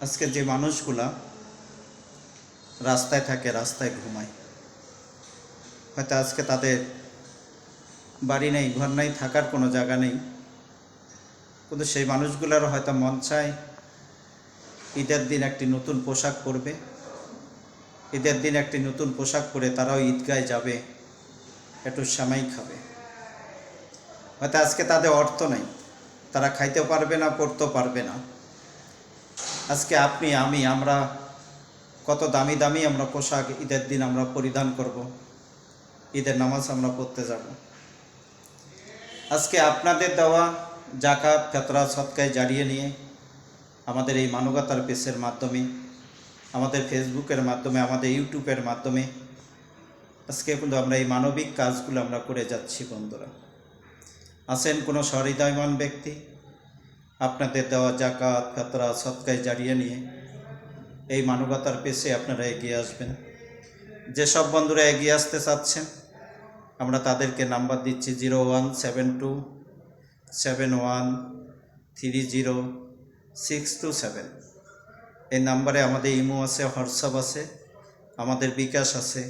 আজকে যে মানুষগুলা রাস্তায় থাকে, রাস্তায় ঘুমায়, হয়তো আজকে তাদের বাড়ি নেই, ঘর নেই, থাকার কোনো জায়গা নেই, কিন্তু সেই মানুষগুলোরও হয়তো মন চায় ঈদের দিন একটি নতুন পোশাক পরবে, ঈদের দিন একটি নতুন পোশাক পরে তারাও ঈদগায় যাবে, একটু সেমাই খাবে। হয়তো আজকে তাদের অর্থ নেই, তারা খাইতেও পারবে না, পড়তেও পারবে না। আজকে আপনি আমরা কত দামি দামি আমরা পোশাক ঈদের দিন আমরা পরিধান করব, ঈদের নামাজ আমরা পড়তে যাব। আজকে আপনাদের দেওয়া জাকাত, ফিতরা, সদকায় জারিয়ে নিয়ে আমাদের এই মানবতার পেজের মাধ্যমে, আমাদের ফেসবুকের মাধ্যমে, আমাদের ইউটিউবের মাধ্যমে আজকে কিন্তু আমরা এই মানবিক কাজগুলো আমরা করে যাচ্ছি। বন্ধুরা, আছেন কোনো সহৃদয়মান ব্যক্তি আপনাদের দেওয়া জাকাত, ফিতরা, সদকায় জারিয়ে নিয়ে এই মানবতার পেজে আপনারা এগিয়ে আসবেন? যেসব বন্ধুরা এগিয়ে আসতে চাচ্ছেন আমরা তাদেরকে নাম্বার দিচ্ছি 017271306227। এই নাম্বারে আমাদের ইমো আছে, হোয়াটসঅ্যাপ আছে, আমাদের বিকাশ আছে।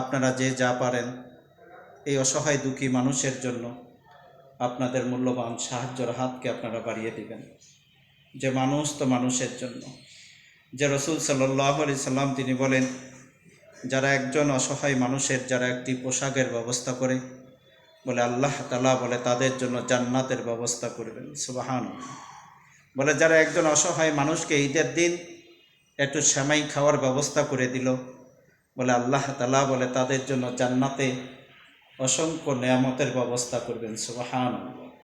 আপনারা যে যা পারেন এই অসহায় দুঃখী মানুষের জন্য আপনাদের মূল্যবান সাহায্যের হাতকে আপনারা বাড়িয়ে দিবেন। যে মানুষ তো মানুষের জন্য। যে রসুল সাল্লাল্লাহু আলাইহি সাল্লাম তিনি বলেন, যারা একজন অসহায় মানুষের যারা একটি পোশাকের ব্যবস্থা করে, বলে আল্লাহ তাআলা বলে তাদের জন্য জান্নাতের ব্যবস্থা করবেন। সুবহানাল্লাহ। বলে যারা একজন অসহায় মানুষকে ঈদের দিন একটু সেমাই খাওয়ার ব্যবস্থা করে দিল, বলে আল্লাহ তাআলা বলে তাদের জন্য জান্নাতে অসংখ্য নেয়ামতের ব্যবস্থা করবেন। সুবহানাল্লাহ।